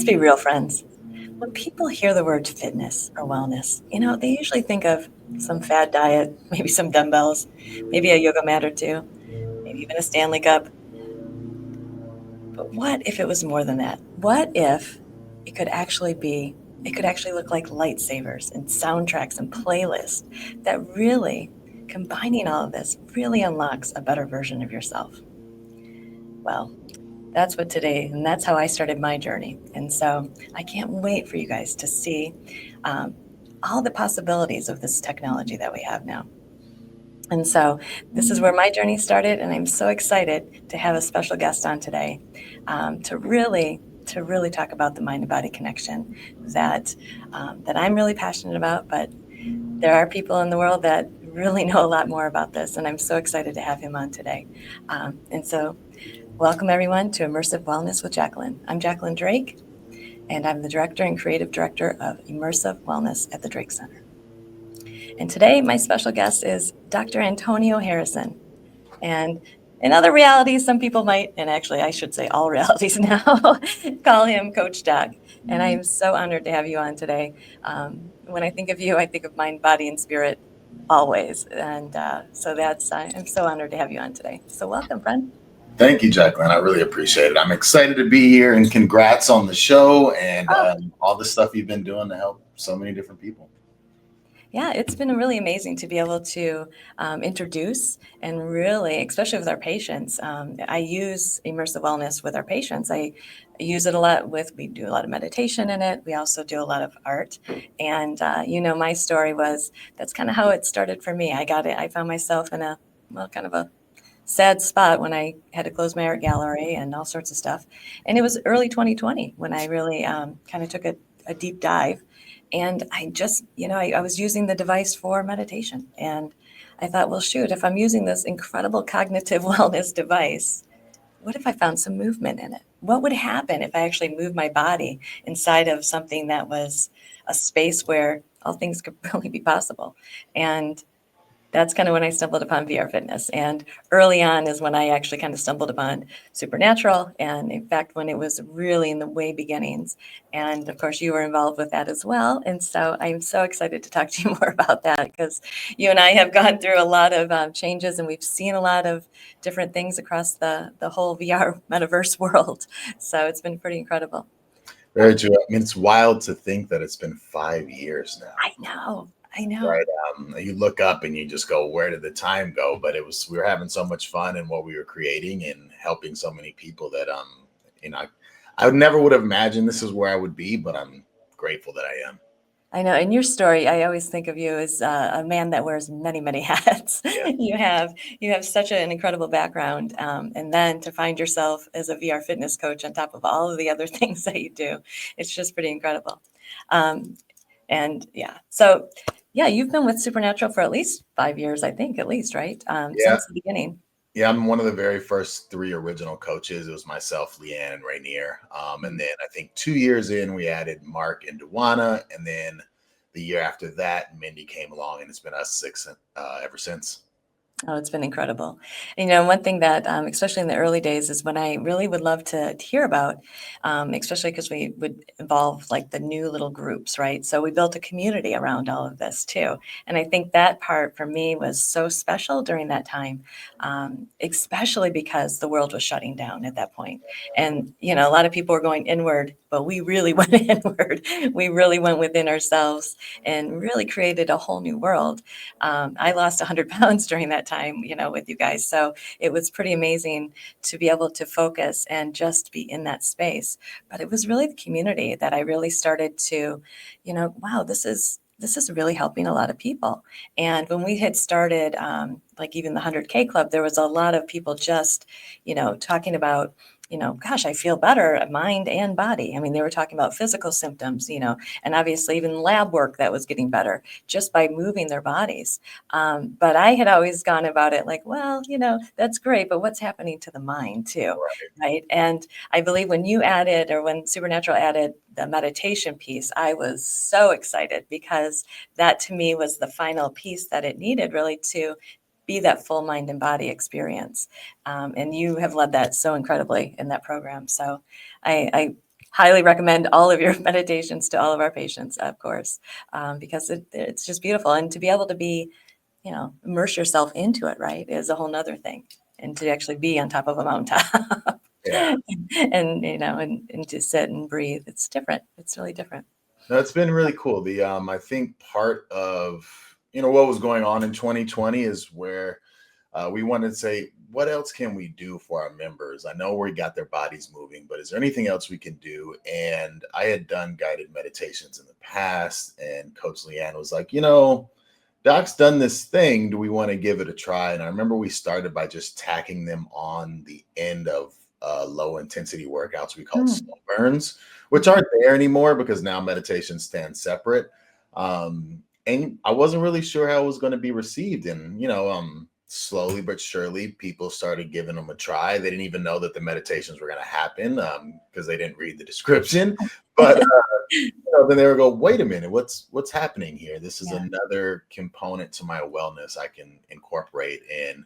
be real, friends. When people hear the word fitness or wellness, they usually think of some fad diet, maybe some dumbbells, maybe a yoga mat or two, maybe even a Stanley Cup. But what if it was more than that? What if it could actually be, it could actually look like lightsabers and soundtracks and playlists that really, combining all of this, really unlocks a better version of yourself? Well, that's what today, and that's how I started my journey. And so I can't wait for you guys to see um, all the possibilities of this technology that we have now. And so this is where my journey started, and I'm so excited to have a special guest on today to really talk about the mind and body connection that I'm really passionate about. But there are people in the world that really know a lot more about this, and I'm so excited to have him on today. And so welcome everyone to Immersive Wellness with Jacqueline. I'm Jacqueline Drake, and I'm the director and creative director of Immersive Wellness at the Drake Center. And today, my special guest is Dr. Antonio Harrison. And in other realities, some people might, and actually I should say all realities now, call him Coach Doc. And I am so honored to have you on today. When I think of you, I think of mind, body, and spirit always. And I'm so honored to have you on today. So welcome, friend. Thank you, Jacqueline. I really appreciate it. I'm excited to be here, and congrats on the show and Oh, all the stuff you've been doing to help so many different people. yeah, it's been really amazing to be able to introduce and really, especially with our patients. I use immersive wellness with our patients. I use it a lot we do a lot of meditation in it. We also do a lot of art. And, my story was that's kind of how it started for me. I found myself in kind of a sad spot when I had to close my art gallery and all sorts of stuff. And it was early 2020 when I really kind of took a deep dive. And I just, I was using the device for meditation. And I thought, well, shoot, if I'm using this incredible cognitive wellness device, what if I found some movement in it? What would happen if I actually moved my body inside of something that was a space where all things could really be possible? And that's kind of when I stumbled upon VR fitness. And early on is when I actually kind of stumbled upon Supernatural. And in fact, when it was really in the way beginnings. And of course, you were involved with that as well. And so I'm so excited to talk to you more about that because you and I have gone through a lot of changes and we've seen a lot of different things across the whole VR metaverse world. So it's been pretty incredible. Very true. I mean, it's wild to think that it's been 5 years now, I know. I know. right? You look up and you just go, where did the time go? But we were having so much fun in what we were creating and helping so many people that, you know, I never would have imagined this is where I would be, but I'm grateful that I am. I know. In your story, I always think of you as a man that wears many, many hats. Yeah. You have such an incredible background, and then to find yourself as a VR fitness coach on top of all of the other things that you do, it's just pretty incredible. Um, and yeah, so yeah, you've been with Supernatural for at least 5 years, I think, at least, right? Yeah. Since the beginning. Yeah, I'm one of the very first three original coaches. It was myself, Leanne, and Rainier. And then I think 2 years in, we added Mark and Duana. And then the year after that, Mindy came along, and it's been us six ever since. Oh, it's been incredible. One thing that, especially in the early days, is when I really would love to hear about, especially because we would involve like the new little groups, right? So we built a community around all of this too. And I think that part for me was so special during that time, especially because the world was shutting down at that point. And, a lot of people were going inward, but we really went inward. We really went within ourselves and really created a whole new world. I lost 100 pounds during that time, with you guys. So it was pretty amazing to be able to focus and just be in that space. But it was really the community that I really started to, wow, this is really helping a lot of people. And when we had started, like even the 100K Club, there was a lot of people just, talking about, gosh, I feel better, mind and body. I mean, they were talking about physical symptoms, and obviously even lab work that was getting better just by moving their bodies. But I had always gone about it like, well, that's great, but what's happening to the mind too, right? And I believe when Supernatural added the meditation piece, I was so excited because that to me was the final piece that it needed really to be that full mind and body experience. And you have led that so incredibly in that program. So I highly recommend all of your meditations to all of our patients, of course, because it's just beautiful. And to be able to be, immerse yourself into it, right, is a whole nother thing. And to actually be on top of a mountaintop Yeah. and to sit and breathe, it's different. It's really different. No, it's been really cool. I think part of what was going on in 2020 is where we wanted to say, what else can we do for our members? I know we got their bodies moving, but is there anything else we can do? And I had done guided meditations in the past, and Coach Leanne was like, Doc's done this thing. Do we want to give it a try? And I remember we started by just tacking them on the end of low intensity workouts we call slow burns, which aren't there anymore because now meditation stands separate. And I wasn't really sure how it was going to be received. And, slowly but surely, people started giving them a try. They didn't even know that the meditations were going to happen because they didn't read the description. But then they would go, wait a minute, what's happening here? This is another component to my wellness I can incorporate. And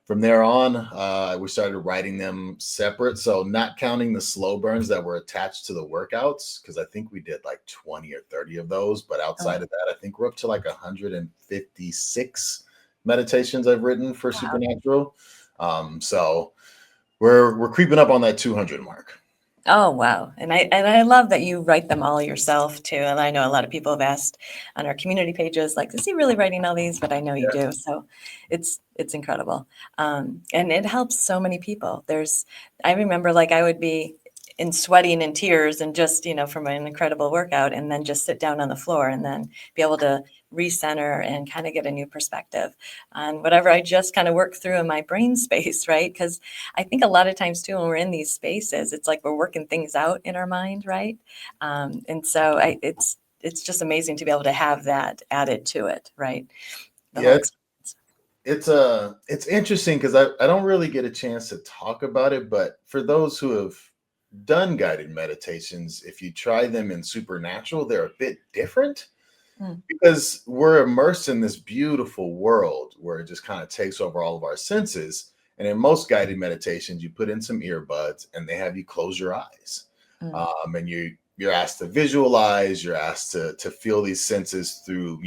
from there on, we started writing them separate. So not counting the slow burns that were attached to the workouts, because I think we did like 20 or 30 of those. But outside of that, I think we're up to like 156 meditations I've written for Supernatural. So we're creeping up on that 200 mark. Oh, wow. And I love that you write them all yourself too. And I know a lot of people have asked on our community pages, like, is he really writing all these? But I know you do. So it's incredible. And it helps so many people. I remember like I would be in sweating and tears and just, from an incredible workout, and then just sit down on the floor and then be able to recenter and kind of get a new perspective on whatever I just kind of work through in my brain space, right? Because I think a lot of times too, when we're in these spaces, it's like we're working things out in our mind, right? And so it's just amazing to be able to have that added to it, right? The whole experience. It's interesting because I don't really get a chance to talk about it, but for those who have done guided meditations, if you try them in Supernatural, they're a bit different because we're immersed in this beautiful world where it just kind of takes over all of our senses. And in most guided meditations, you put in some earbuds and they have you close your eyes. And you're asked to visualize, you're asked to feel these senses through,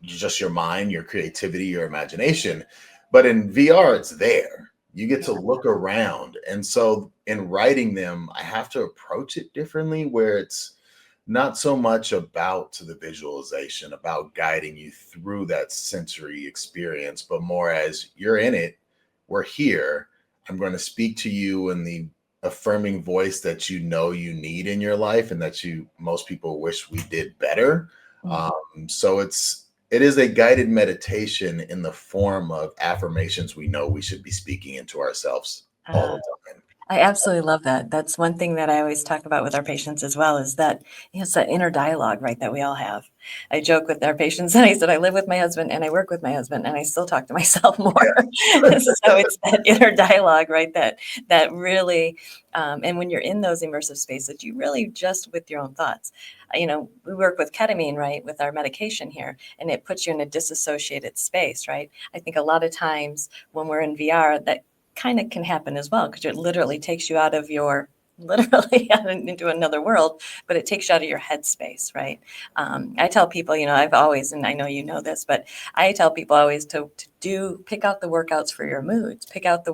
just your mind, your creativity, your imagination. But in VR, it's there. You get to look around. And so in writing them, I have to approach it differently, where it's not so much about the visualization, about guiding you through that sensory experience, but more as you're in it, we're here. I'm going to speak to you in the affirming voice that you need in your life and that most people wish we did better. So it is a guided meditation in the form of affirmations we know we should be speaking into ourselves all the time. I absolutely love that. That's one thing that I always talk about with our patients as well, is that it's that inner dialogue, right, that we all have. I joke with our patients and I said, I live with my husband and I work with my husband and I still talk to myself more. So it's that inner dialogue, right, that really, and when you're in those immersive spaces, you really just with your own thoughts. We work with ketamine, right, with our medication here, and it puts you in a disassociated space, right? I think a lot of times when we're in VR, that kind of can happen as well, because it literally takes you out of your into another world, but it takes you out of your headspace, right? I tell people, I've always, and I know you know this, but I tell people always to pick out the workouts for your moods, pick out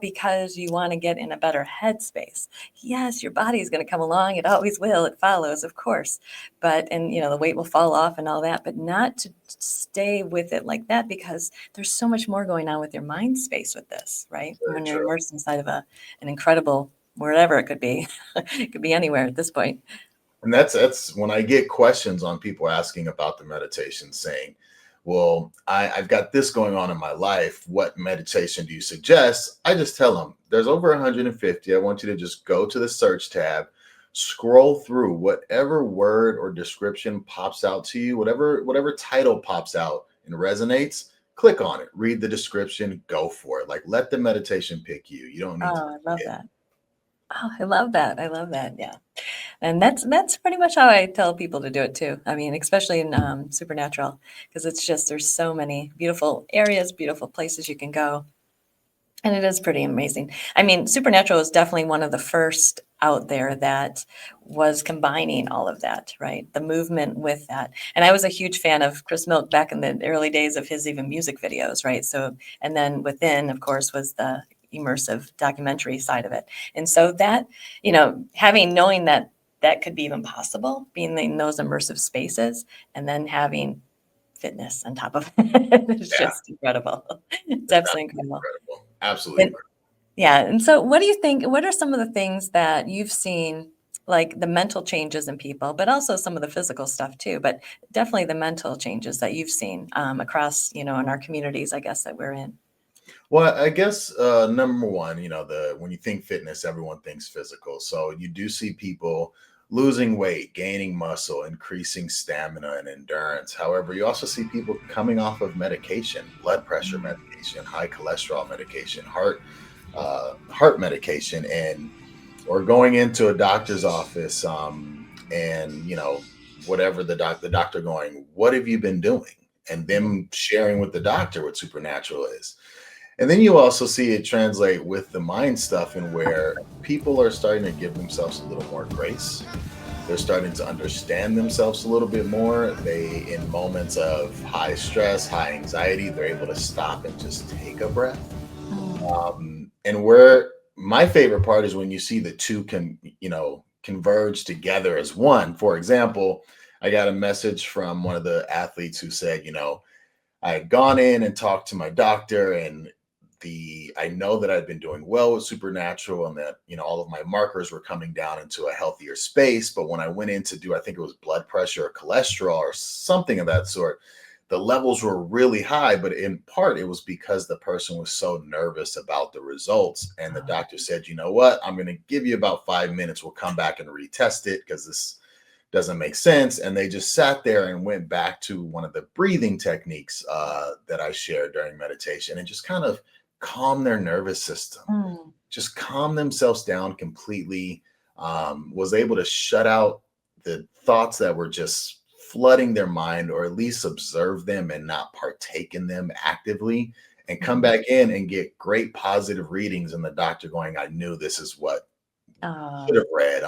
because you want to get in a better headspace. Yes, your body is going to come along. It always will. It follows, of course, and the weight will fall off and all that, but not to stay with it like that, because there's so much more going on with your mind space with this, right? Very When you're true. immersed inside of an incredible, wherever it could be, it could be anywhere at this point. And that's when I get questions on people asking about the meditation, saying, well, I've got this going on in my life. What meditation do you suggest? I just tell them there's over 150. I want you to just go to the search tab, scroll through whatever word or description pops out to you, whatever title pops out and resonates, click on it, read the description, go for it. Like, let the meditation pick you. You don't need to. Oh, I love that. Oh, I love that. I love that. Yeah. And that's pretty much how I tell people to do it too. I mean, especially in Supernatural, because it's just, there's so many beautiful areas, beautiful places you can go. And it is pretty amazing. I mean, Supernatural is definitely one of the first out there that was combining all of that, right? The movement with that. And I was a huge fan of Chris Milk back in the early days of his even music videos, right? So, and then within, of course, was the immersive documentary side of it. And so that, knowing that that could be even possible, being in those immersive spaces, and then having fitness on top of it, it's Yeah, just incredible. It's it's absolutely absolutely incredible. incredible. Absolutely And incredible. yeah, and so what do you think what are some of the things that you've seen, like the mental changes in people, but also some of the physical stuff too, but definitely the mental changes that you've seen, across, in our communities, I guess, that we're in? Well, I guess number one, the when you think fitness, everyone thinks physical. So you do see people losing weight, gaining muscle, increasing stamina and endurance. However, you also see people coming off of medication, blood pressure Mm, medication, high cholesterol medication, heart medication, and or going into a doctor's office, and whatever the doctor going, what have you been doing? And mhm. them sharing with the doctor what supernatural is. And then you also see it translate with the mind stuff, and where people are starting to give themselves a little more grace. They're starting to understand themselves a little bit more. They, in moments of high stress, high anxiety, they're able to stop and just take a breath. Mm, And where my favorite part is when you see the two converge together as one. For example, I got a message from one of the athletes who said, I had gone in and talked to my doctor, and I know that I'd been doing well with supernatural, and that all of my markers were coming down into a healthier space. But when I went in to do, I think it was blood pressure or cholesterol or something of that sort, the levels were really high. But in part it was because the person was so nervous about the results, and the oh, doctor said, you know what, I'm going to give you about 5 minutes, we'll come back and retest it because this doesn't make sense. And they just sat there and went back to one of the breathing techniques that I shared during meditation, and just kind of calm their nervous system, mm, just calm themselves down completely. Was able to shut out the thoughts that were just flooding their mind, or at least observe them and not partake in them actively, and come mhm. back in and get great positive readings. And the doctor going, I knew this is what should Oh, have read.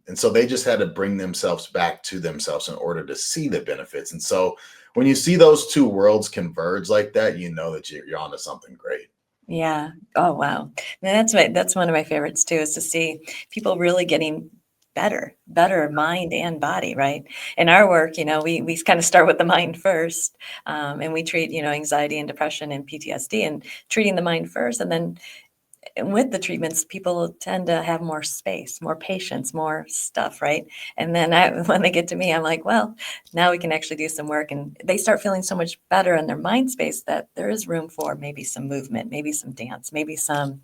And so they just had to bring themselves back to themselves in order to see the benefits. And so when you see those two worlds converge like that, you know that you're onto something great. yeah. Oh, wow. Now that's one of my favorites too, is to see people really getting better mind and body, right? In our work, we kind of start with the mind first, and we treat, anxiety and depression and PTSD, and treating the mind first, and then with the treatments, people tend to have more space, more patience, more stuff, right? And then when they get to me, I'm like, well, now we can actually do some work. And they start feeling so much better in their mind space that there is room for maybe some movement, maybe some dance, maybe some,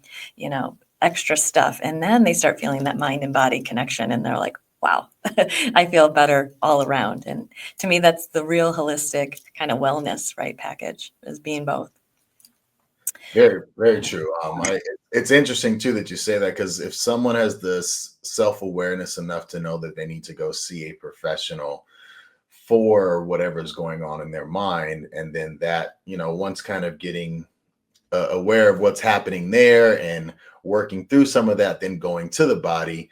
extra stuff. And then they start feeling that mind and body connection. And they're like, wow, I feel better all around. And to me, that's the real holistic kind of wellness, right? Package is being both. Very, very true. It's interesting too that you say that, because if someone has this self awareness enough to know that they need to go see a professional for whatever's going on in their mind, and then that, once kind of getting aware of what's happening there and working through some of that, then going to the body.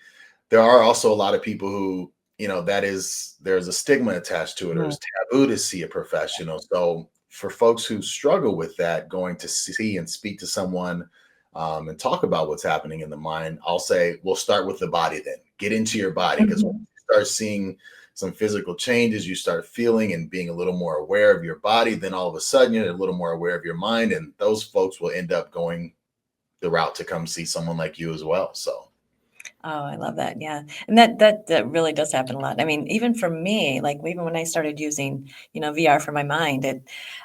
There are also a lot of people who, there's a stigma attached to it, or Mm, it's taboo to see a professional. So for folks who struggle with that, going to see and speak to someone, and talk about what's happening in the mind, I'll say, we'll start with the body then. Get into your body, because once mhm. you start seeing some physical changes, you start feeling and being a little more aware of your body, then all of a sudden you're a little more aware of your mind. And those folks will end up going the route to come see someone like you as well. So Oh, I love that, yeah, and that really does happen a lot. I mean, even for me, like, even when I started using, VR for my mind,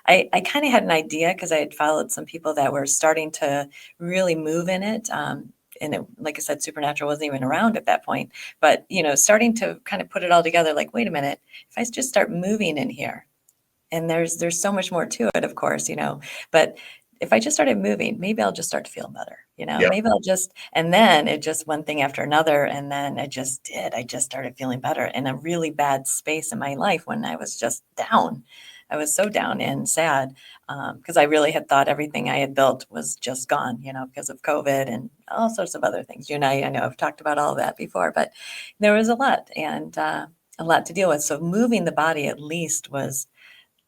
I kinda had an idea because I had followed some people that were starting to really move in it, and it like I said, Supernatural wasn't even around at that point, but, starting to kind of put it all together, like, "Wait a minute, if I just start moving in here, and there's so much more to it, of course, but if I just started moving, maybe I'll just start to feel better, yeah, maybe I'll just and then it just one thing after another, and then it just did. I just started feeling better in a really bad space in my life when I was just down. I was so down and sad because I really had thought everything I had built was just gone, because of COVID and all sorts of other things. You and I know I've talked about all of that before, but there was a lot and a lot to deal with. So moving the body at least was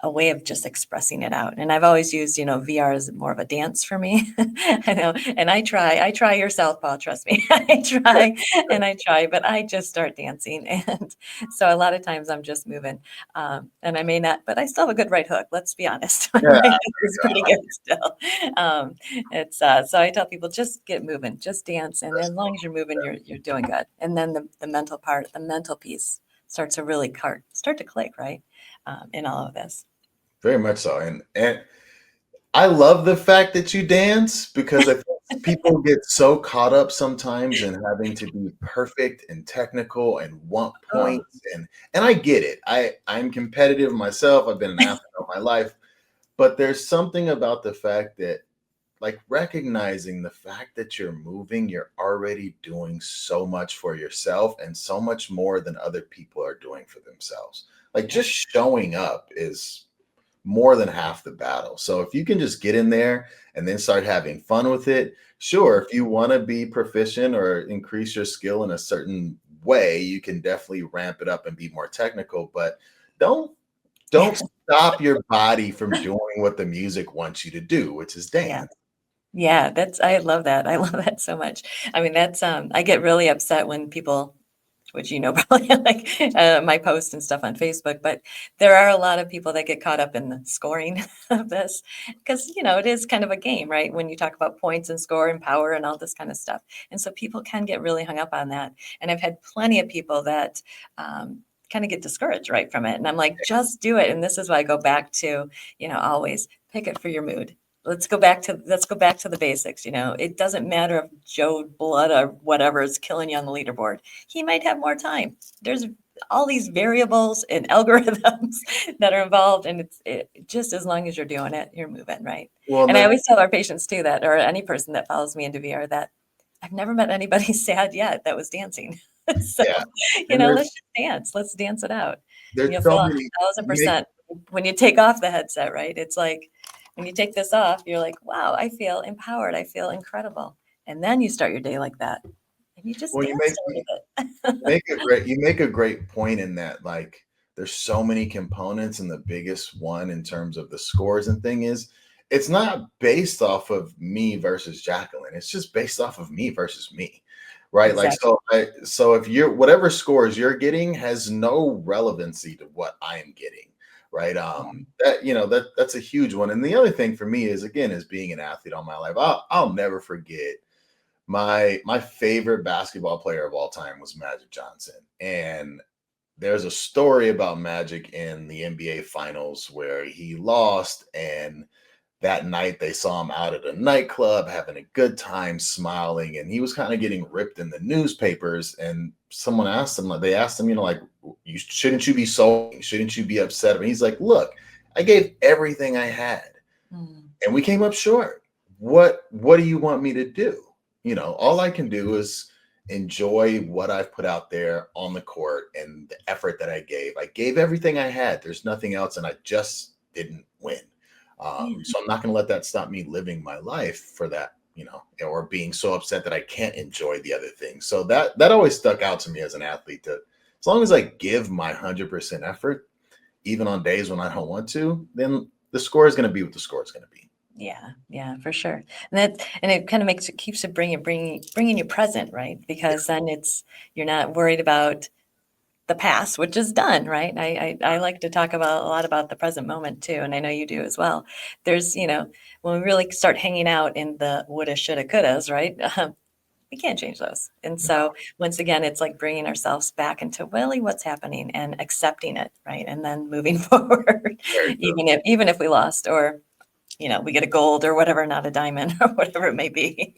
a way of just expressing it out. And I've always used, VR as more of a dance for me. I know. And I try your southpaw, trust me. I try, but I just start dancing. And so a lot of times I'm just moving. And I may not, but I still have a good right hook. Let's be honest. My Yeah, right there hook you is go. pretty good still. It's so I tell people just get moving, just dance. And as long as you're moving, you're doing good. And then the mental part, the mental piece starts to really start to click, right? In all of this. Very much so. And I love the fact that you dance because I think people get so caught up sometimes in having to be perfect and technical and want Oh, points and I get it. I'm competitive myself. I've been an athlete all my life, but there's something about the fact that like recognizing the fact that you're moving, you're already doing so much for yourself and so much more than other people are doing for themselves. Like yeah. just showing up is more than half the battle. So if you can just get in there and then start having fun with it, sure, if you want to be proficient or increase your skill in a certain way, you can definitely ramp it up and be more technical, but don't don't stop your body from doing what the music wants you to do, which is Yeah. dance. Yeah, I love that. I love that so much. I mean, that's I get really upset when people, which probably like my posts and stuff on Facebook, but there are a lot of people that get caught up in the scoring of this because it is kind of a game, right? When you talk about points and score and power and all this kind of stuff, and so people can get really hung up on that. And I've had plenty of people that kind of get discouraged right from it, and I'm like, just do it. And this is why I go back to always pick it for your mood. Let's go back to the basics. It doesn't matter if Joe Blood or whatever is killing you on the leaderboard. He might have more time. There's all these variables and algorithms that are involved, and just as long as you're doing it, you're moving, right? Well, And I always tell our patients too that, or any person that follows me into VR, that I've never met anybody sad yet that was dancing. So, yeah. And let's just dance. Let's dance it out. And there's you'll so feel many you make 1,000% when you take off the headset, right? It's like when you take this off, you're like, wow, I feel empowered. I feel incredible. And then you start your day like that. And you just well, you dance make a you little bit. you make a great point in that like there's so many components and the biggest one in terms of the scores and thing is it's not based off of me versus Jacqueline. It's just based off of me versus me. Right? Like Exactly. so if you're whatever scores you're getting has no relevancy to what I'm getting. Right. That that's a huge one. And the other thing for me is again is being an athlete all my life. I'll never forget my favorite basketball player of all time was Magic Johnson. And there's a story about Magic in the NBA finals where he lost and that night they saw him out at a nightclub having a good time smiling and he was kind of getting ripped in the newspapers and someone asked him like they asked him like you shouldn't you be sulking, shouldn't you be upset, and he's like look, I gave everything I had Mm, and we came up short. What do you want me to do? All I can do is enjoy what I've put out there on the court and the effort that I gave. I gave everything I had. There's nothing else, and I just didn't win. yeah. So I'm not going to let that stop me living my life for that, or being so upset that I can't enjoy the other things. So that always stuck out to me as an athlete. That as long as I give my 100% effort, even on days when I don't want to, then the score is going to be what the score is going to be. Yeah, yeah, for sure. And it kind of keeps it bringing you present, right? Because then you're not worried about the past, which is done, right? I like to talk about a lot about the present moment too, and I know you do as well. There's, when we really start hanging out in the woulda, shoulda, couldas, right? We can't change those. And No, so once again, it's like bringing ourselves back into really what's happening and accepting it, right? And then moving forward, very true. even if we lost or we get a gold or whatever, not a diamond or whatever it may be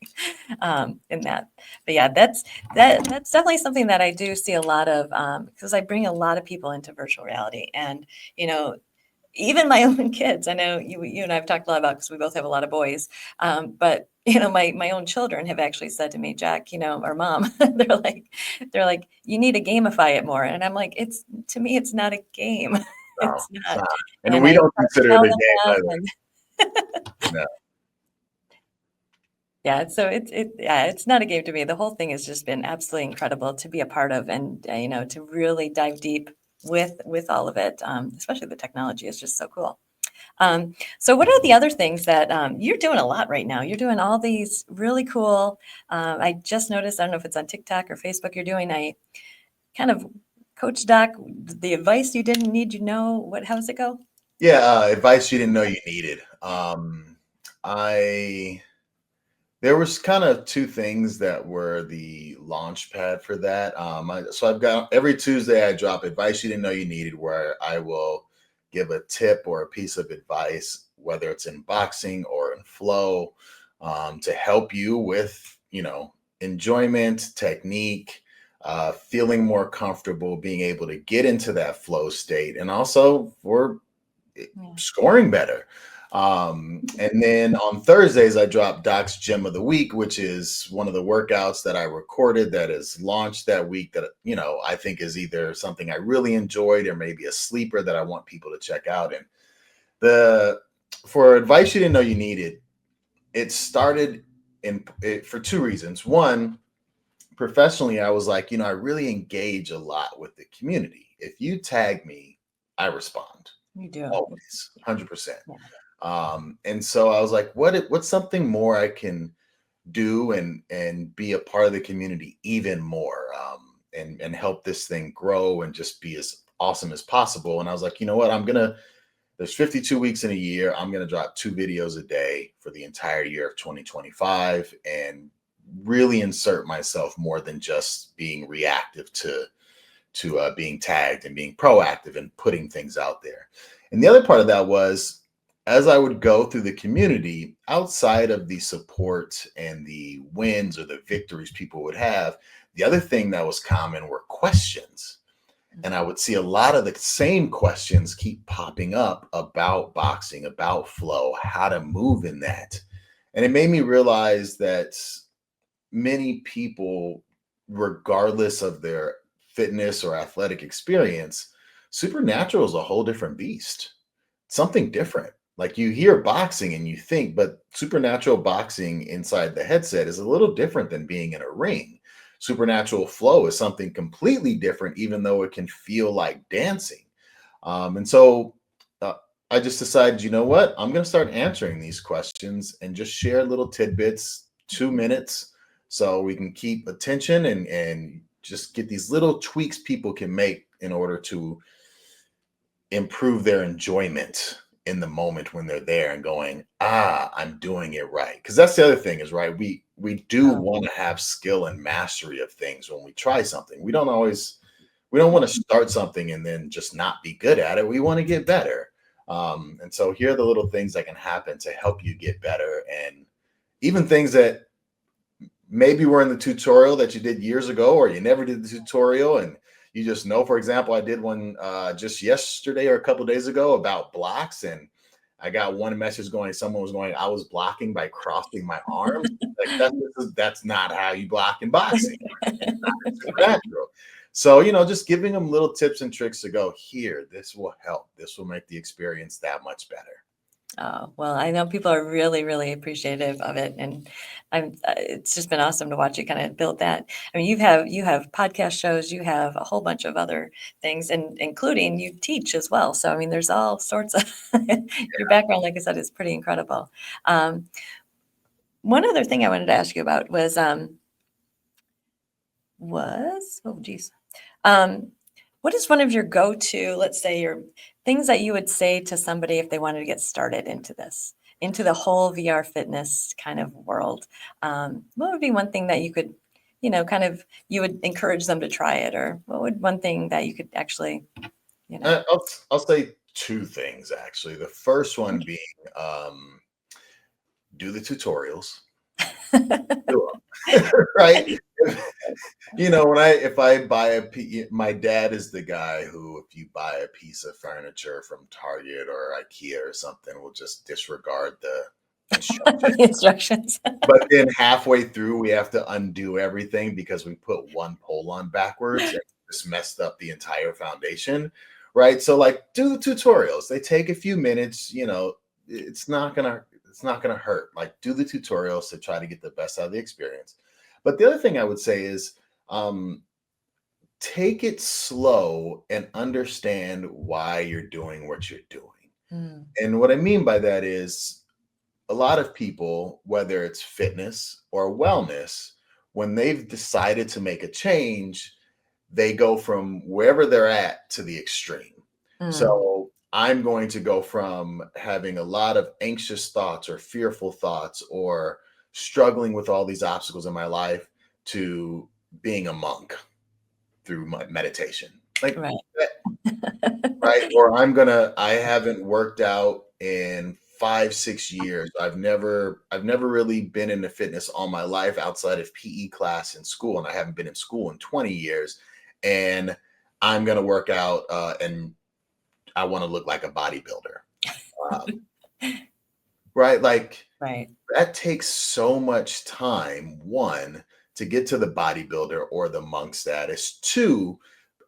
in that. But yeah, that's definitely something that I do see a lot of because I bring a lot of people into virtual reality and, you know, even my own kids. I know you and I have talked a lot about because we both have a lot of boys. But my own children have actually said to me, Jack, or mom, they're like, you need to gamify it more. And I'm like, to me, it's not a game. No, It's it's not. not. And And we I don't try to consider it tell a them game that, either. and No. yeah, so yeah, it's not a game to me. The whole thing has just been absolutely incredible to be a part of, and to really dive deep with all of it. Especially the technology is just so cool. So what are the other things that you're doing a lot right now? You're doing all these really cool. I just noticed. I don't know if it's on TikTok or Facebook. You're doing a kind of Coach Doc, the advice you didn't need. What? How does it go? Yeah, advice you didn't know you needed. I There was kind of two things that were the launch pad for that. So I've got every Tuesday I drop advice you didn't know you needed, where I will give a tip or a piece of advice, whether it's in boxing or in flow, to help you with enjoyment, technique, feeling more comfortable, being able to get into that flow state, and also for Yeah. scoring better. And then on Thursdays, I drop Doc's Gym of the Week, which is one of the workouts that I recorded that is launched that week that, I think is either something I really enjoyed or maybe a sleeper that I want people to check out. And the for advice you didn't know you needed, it started for two reasons. One, professionally, I was like, I really engage a lot with the community. If you tag me, I respond You do. always, 100%. Yeah. And so I was like, what's something more I can do and be a part of the community even more, and help this thing grow and just be as awesome as possible. And I was like, you know what, there's 52 weeks in a year. I'm gonna drop 2 videos a day for the entire year of 2025 and really insert myself more than just being reactive to being tagged, and being proactive and putting things out there. And the other part of that was, as I would go through the community, outside of the support and the wins or the victories people would have, the other thing that was common were questions. And I would see a lot of the same questions keep popping up about boxing, about flow, how to move in that. And it made me realize that many people, regardless of their fitness or athletic experience, supernatural is a whole different beast, something different. Like, you hear boxing and you think, but supernatural boxing inside the headset is a little different than being in a ring. Supernatural flow is something completely different, even though it can feel like dancing. And so uh, I just decided, you know what? I'm going to start answering these questions and just share little tidbits, 2 minutes, so we can keep attention and just get these little tweaks people can make in order to improve their enjoyment in the moment when they're there and going, I'm doing it right. Because that's the other thing is, right, we do Oh, want to have skill and mastery of things when we try something. We don't want to start something and then just not be good at it. We want to get better. And so here are the little things that can happen to help you get better, and even things that maybe were in the tutorial that you did years ago, or you never did the tutorial and you just know. For example, I did one just yesterday or a couple of days ago about blocks, and I got one message going, someone was going, I was blocking by crossing my arms. Like, that's not how you block in boxing. It's right. supernatural. So, just giving them little tips and tricks to go, here, this will help. This will make the experience that much better. Oh, well, I know people are really, really appreciative of it, and it's just been awesome to watch you kind of build that. I mean, you have podcast shows, you have a whole bunch of other things, and including you teach as well. So, I mean, there's all sorts of your background, like I said, is pretty incredible. Um, One other thing I wanted to ask you about was oh geez. Um, what is one of your go-to, let's say, your things that you would say to somebody if they wanted to get started into this, into the whole VR fitness kind of world? What would be one thing that you could, kind of, you would encourage them to try it, or what would one thing that you could actually, you know? I'll say two things actually. The first one being, do the tutorials. Do 'em. Right? When if I buy my dad is the guy who, if you buy a piece of furniture from Target or IKEA or something, will just disregard the instructions. The instructions. But then halfway through, we have to undo everything because we put one pole on backwards and just messed up the entire foundation. right? So like do the tutorials. They take a few minutes, you know, it's not gonna hurt. Like do the tutorials to try to get the best out of the experience. But the other thing I would say is um take it slow and understand why you're doing what you're doing. Mm, And what I mean by that is a lot of people, whether it's fitness or wellness, when they've decided to make a change, they go from wherever they're at to the extreme. mm, So I'm going to go from having a lot of anxious thoughts or fearful thoughts or struggling with all these obstacles in my life to being a monk through my meditation. Like right. that, right? Or I haven't worked out in 5, 6 years. I've never really been into fitness all my life outside of PE class in school, and I haven't been in school in 20 years. And I'm gonna work out and I want to look like a bodybuilder. Um, right? Like Right. that takes so much time, one, to get to the bodybuilder or the monk status. Two,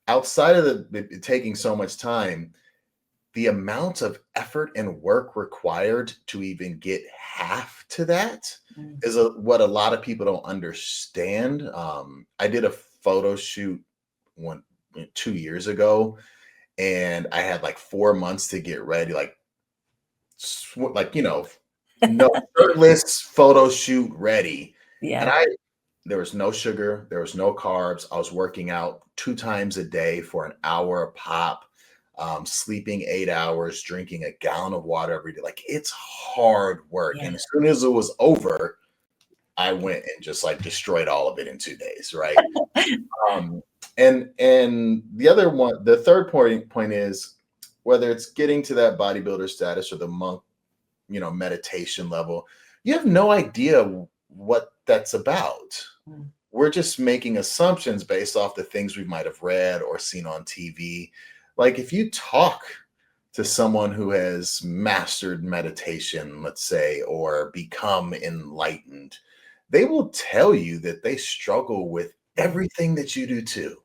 outside of it taking so much time, the amount of effort and work required to even get half to that Mm, is what a lot of people don't understand. I did a photo shoot one 2 years ago, and I had like 4 months to get ready, like like no shirtless photo shoot ready, and yeah. I there was no sugar, there was no carbs. I was working out 2 times a day for an hour a pop, sleeping 8 hours, drinking a gallon of water every day. Like it's hard work. Yeah. And as soon as it was over, I went and just like destroyed all of it in 2 days, right? Um, and the third point is whether it's getting to that bodybuilder status or the monk, meditation level, you have no idea what that's about. Mm, We're just making assumptions based off the things we might have read or seen on TV. Like if you talk to someone who has mastered meditation, let's say, or become enlightened, they will tell you that they struggle with mm, everything that you do too.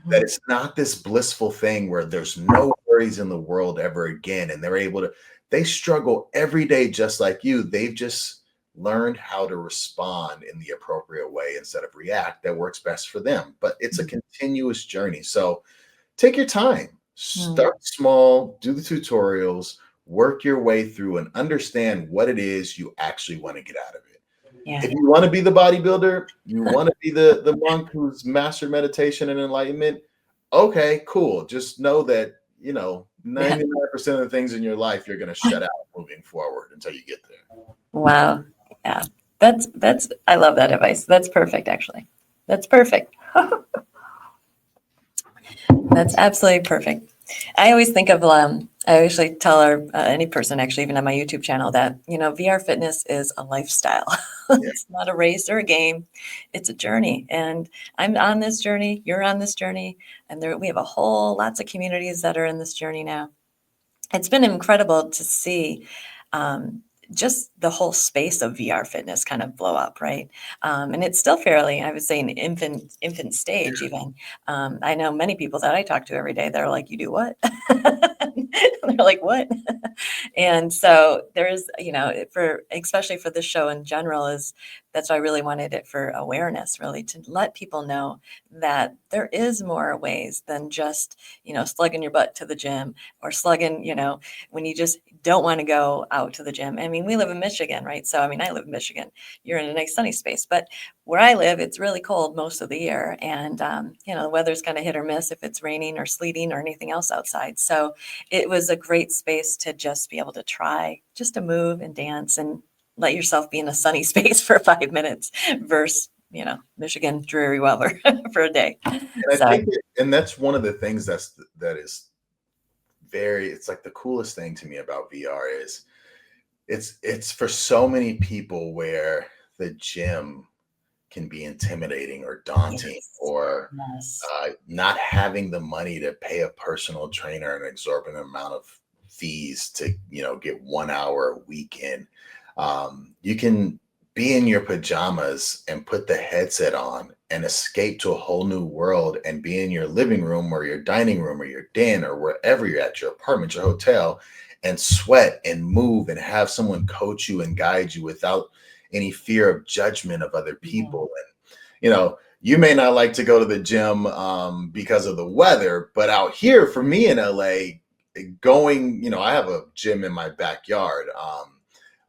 That mhm, it's not this blissful thing where there's no worries in the world ever again. And they struggle every day just like you. They've just learned how to respond in the appropriate way instead of react that works best for them. But it's a mm, continuous journey. So take your time, mm. start small, do the tutorials, work your way through and understand what it is you actually want to get out of it. Yeah. If you want to be the bodybuilder, you want to be the monk who's mastered meditation and enlightenment, okay, cool. Just know that, Yeah. 99% of the things in your life you're going to shut out moving forward until you get there. Wow. Yeah. That's I love that advice. That's perfect, actually. That's perfect. That's absolutely perfect. I always think of, I usually tell any person, actually, even on my YouTube channel, that, VR fitness is a lifestyle. Yeah. It's not a race or a game. It's a journey. And I'm on this journey. You're on this journey. And we have lots of communities that are in this journey now. It's been incredible to see, um, just the whole space of VR fitness kind of blow up, right? And it's still fairly, I would say, an infant stage even. I know many people that I talk to every day that are like, "You do what?" They're like, "What?" And so there's, for especially for this show in general, is that's why I really wanted it for awareness, really, to let people know that there is more ways than just, slugging your butt to the gym or slugging, when you just don't want to go out to the gym. I mean, we live in Michigan, right? So, I mean, I live in Michigan. You're in a nice sunny space, but where I live, it's really cold most of the year. And, the weather's kind of hit or miss if it's raining or sleeting or anything else outside. So it was a great space to just be able to try just to move and dance and let yourself be in a sunny space for 5 minutes versus, Michigan dreary weather for a day. And I So, think and that's one of the things that is it's like the coolest thing to me about VR is it's for so many people where the gym can be intimidating or daunting yes, or yes. not having the money to pay a personal trainer an exorbitant amount of fees to get 1 hour a week in. You can be in your pajamas and put the headset on and escape to a whole new world and be in your living room or your dining room or your den or wherever you're at, your apartment, your hotel, and sweat and move and have someone coach you and guide you without any fear of judgment of other Mhm. people. You may not like to go to the gym because of the weather, but out here for me in LA, going, I have a gym in my backyard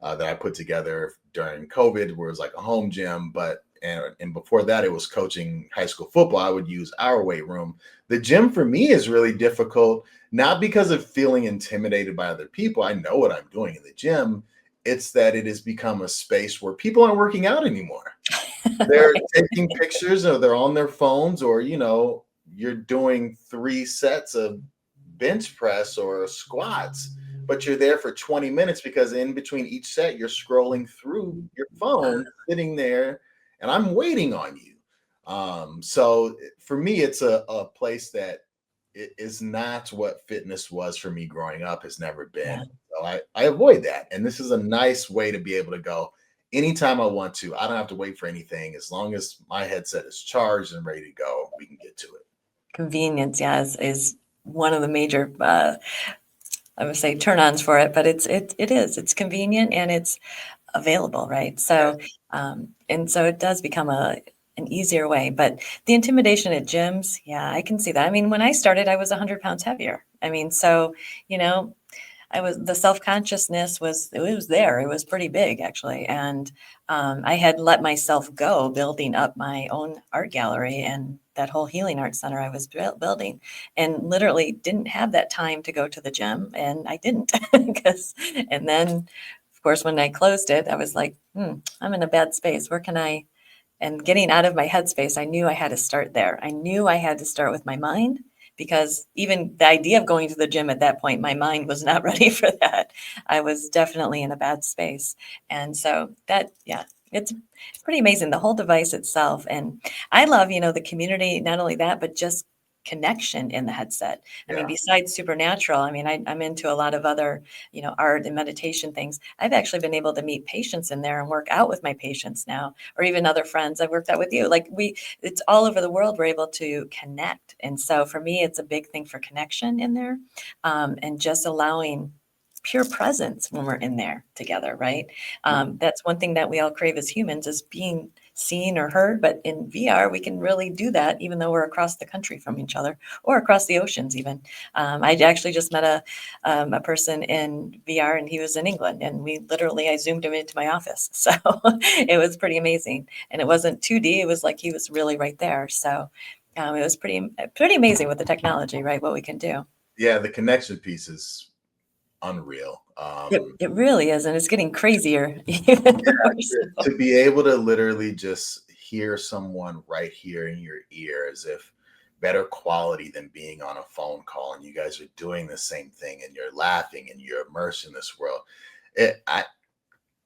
that I put together during COVID, where it was like a home gym. And before that, it was coaching high school football. I would use our weight room. The gym for me is really difficult, not because of feeling intimidated by other people. I know what I'm doing in the gym. It's that it has become a space where people aren't working out anymore. They're Right. taking pictures or they're on their phones, or you're doing 3 sets of bench press or squats, but you're there for 20 minutes because in between each set you're scrolling through your Uh, phone, sitting there, and I'm waiting on you. So for me, it's a place that it is not what fitness was for me growing up, has never been. yeah. So I avoid that. And this is a nice way to be able to go anytime I want to. I don't have to wait for anything. As long as my headset is charged and ready to go, we can get to it. Convenience, yeah, is one of the major, I would say turn-ons for it, but it's convenient and it's available, right? So, Yes. and so it does become an easier way. But the intimidation at gyms, yeah, I can see that. I mean, when I started, I was 100 pounds heavier. I mean, so, you know, the self-consciousness it was there. It was pretty big actually. And I had let myself go building up my own art gallery and that whole healing art center I was building, and literally didn't have that time to go to the gym. And I didn't because, and then of course, when I closed it, I was like, I'm in a bad space. Where can I, and getting out of my headspace, I knew I had to start there. I knew I had to start with my mind, because even the idea of going to the gym at that point, my mind was not ready for that. I was definitely in a bad space. And so that, yeah, it's pretty amazing, the whole device itself. And I love, the community, not only that, but just connection in the headset. I mean, Yeah. besides supernatural, I mean, I'm into a lot of other, art and meditation things. I've actually been able to meet patients in there and work out with my patients now, or even other friends I've worked out with you. Like it's all over the world. We're able to connect. And so for me, it's a big thing for connection in there, and just allowing pure presence when we're in there together, right? That's one thing that we all crave as humans, is being seen or heard. But in VR, we can really do that even though we're across the country from each other, or across the oceans even. I actually just met a person in VR, and he was in England, and I zoomed him into my office. So it was pretty amazing. And it wasn't 2D, it was like he was really right there. So it was pretty amazing with the technology, right? What we can do. Yeah, the connection piece is unreal. It really is, and it's getting crazier even more so. To be able to literally just hear someone right here in your ear, as if better quality than being on a phone call, and you guys are doing the same thing and you're laughing and you're immersed in this world. It i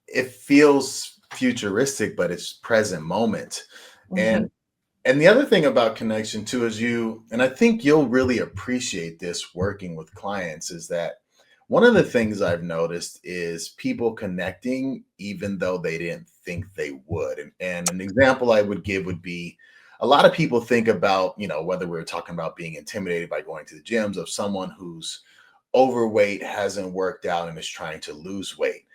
it feels futuristic, but it's present moment. Mhm. And the other thing about connection too is and I think you'll really appreciate this working with clients, is that one of the things I've noticed is people connecting even though they didn't think they would. And an example I would give would be, a lot of people think about, whether we're talking about being intimidated by going to the gyms, of someone who's overweight, hasn't worked out, and is trying to lose weight.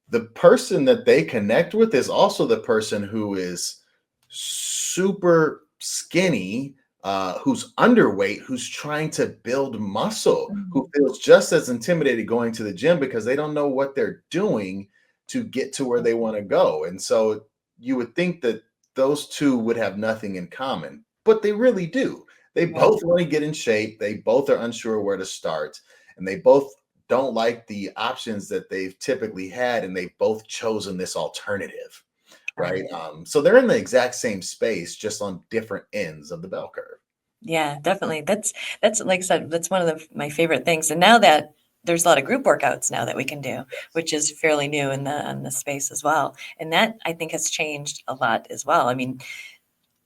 The person that they connect with is also the person who is super skinny, who's underweight, who's trying to build muscle, who Mhm. feels just as intimidated going to the gym because they don't know what they're doing to get to where they want to go. And so you would think that those two would have nothing in common, but they really do. They Right. both want to get in shape. They both are unsure where to start, and they both don't like the options that they've typically had, and they've both chosen this alternative, right? Right. So they're in the exact same space, just on different ends of the bell curve. Yeah, definitely. That's like I said, that's one of my favorite things. And now that there's a lot of group workouts now that we can do, which is fairly new in the space as well. And that I think has changed a lot as well. I mean,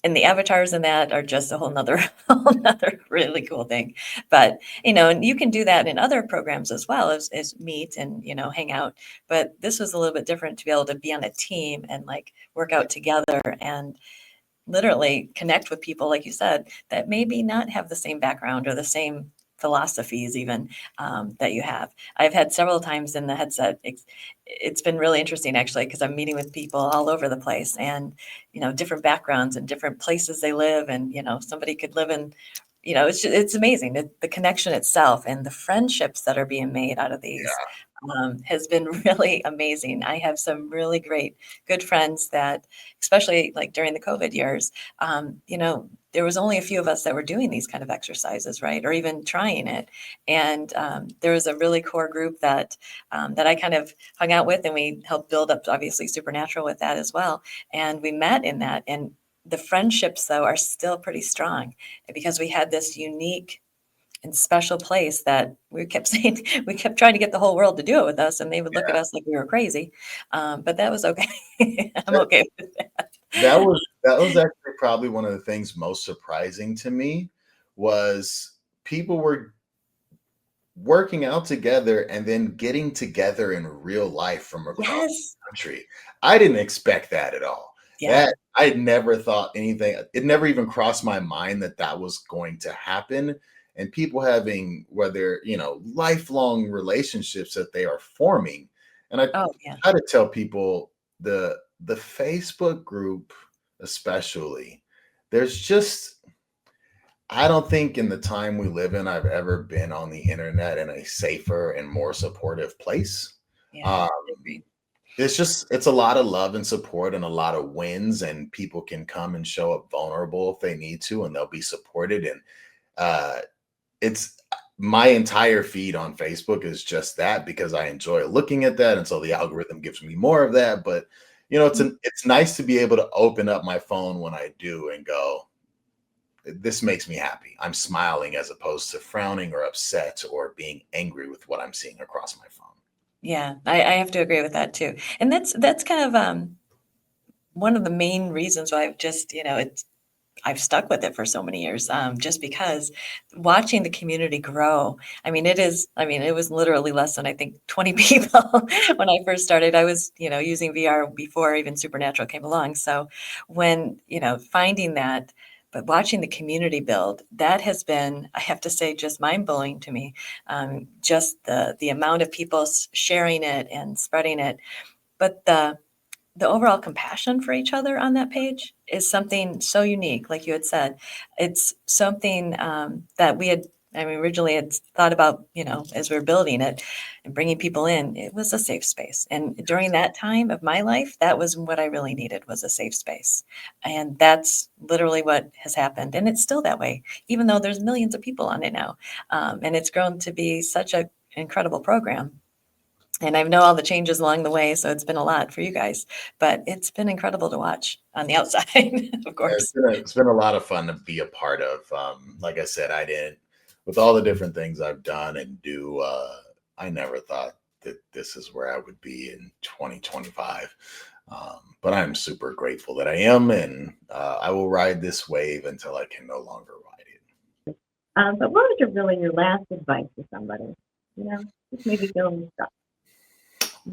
and the avatars in that are just a whole nother whole nother really cool thing. But, and you can do that in other programs as well, as meet and, hang out. But this was a little bit different, to be able to be on a team and like work out together. And literally connect with people, like you said, that maybe not have the same background or the same philosophies even that you have. I've had several times in the headset. It's been really interesting actually because I'm meeting with people all over the place and different backgrounds and different places they live, and somebody could live in it's amazing. The connection itself and the friendships that are being made out of these has been really amazing. I have some really great, good friends that, especially like during the COVID years, there was only a few of us that were doing these kind of exercises, right? Or even trying it. And there was a really core group that I kind of hung out with, and we helped build up, obviously, Supernatural with that as well. And we met in that. And the friendships, though, are still pretty strong because we had this unique and special place that we kept saying we kept trying to get the whole world to do it with us, and they would look at us like we were crazy. But that was okay. I'm okay with that. That was actually probably one of the things most surprising to me was people were working out together and then getting together in real life from across Yes. the country. I didn't expect that at all. Yeah. That I never thought anything. It never even crossed my mind that that was going to happen. And people having whether lifelong relationships that they are forming. And I Oh, yeah. try to tell people the Facebook group, especially, there's just I don't think in the time we live in, I've ever been on the internet in a safer and more supportive place. Yeah. Um, Agreed. it's a lot of love and support and a lot of wins, and people can come and show up vulnerable if they need to, and they'll be supported. And uh, it's my entire feed on Facebook is just that because I enjoy looking at that, and so the algorithm gives me more of that. But it's nice to be able to open up my phone when I do and go, this makes me happy. I'm smiling as opposed to frowning or upset or being angry with what I'm seeing across my phone. Yeah, I have to agree with that too. And that's kind of one of the main reasons why I've stuck with it for so many years, just because watching the community grow. It was literally less than I think 20 people when I first started. I was, using VR before even Supernatural came along. So when, finding that, but watching the community build, that has been, I have to say, just mind blowing to me. Just the amount of people sharing it and spreading it, but the overall compassion for each other on that page is something so unique. Like you had said, it's something that originally had thought about, as we were building it and bringing people in. It was a safe space. And during that time of my life, that was what I really needed, was a safe space. And that's literally what has happened. And it's still that way, even though there's millions of people on it now. And it's grown to be such an incredible program. And I know all the changes along the way, so it's been a lot for you guys, but it's been incredible to watch on the outside, of Yeah, course. it's been a lot of fun to be a part of. Like I said, I didn't, with all the different things I've done and do, I never thought that this is where I would be in 2025. But I'm super grateful that I am, and I will ride this wave until I can no longer ride it. But what would your last advice to somebody? Just maybe feeling stuck.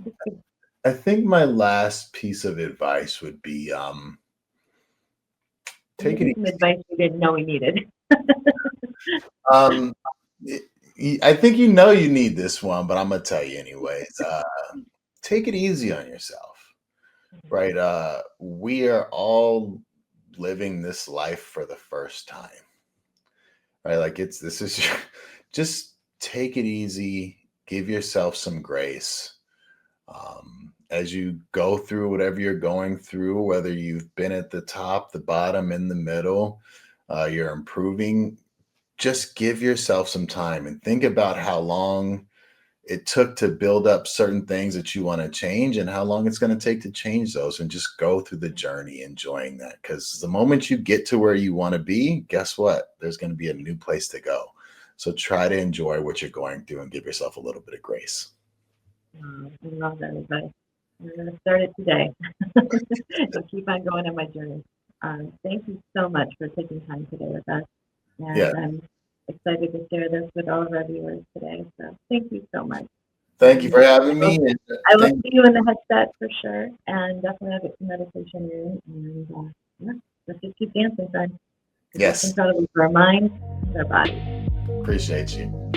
Just I think my last piece of advice would be take maybe it some easy. advice you didn't know we needed. Um, I think you need this one, but I'm gonna tell you anyways. Take it easy on yourself, right? We are all living this life for the first time, right? Like this is just take it easy, give yourself some grace. As you go through whatever you're going through, whether you've been at the top, the bottom, in the middle, you're improving, just give yourself some time and think about how long it took to build up certain things that you want to change and how long it's going to take to change those, and just go through the journey enjoying that, because the moment you get to where you want to be, guess what, there's going to be a new place to go. So try to enjoy what you're going through and give yourself a little bit of grace. I love that advice. I'm going to start it today and keep on going on my journey. Thank you so much for taking time today with us. Yeah, And I'm excited to share this with all of our viewers today. So thank you so much. thank you for I having will, me, and I will thank see you in the headset for sure. And definitely have some meditation in. And yeah, let's just keep dancing, friend. It's Yes. incredible for our minds and our bodies. Appreciate you.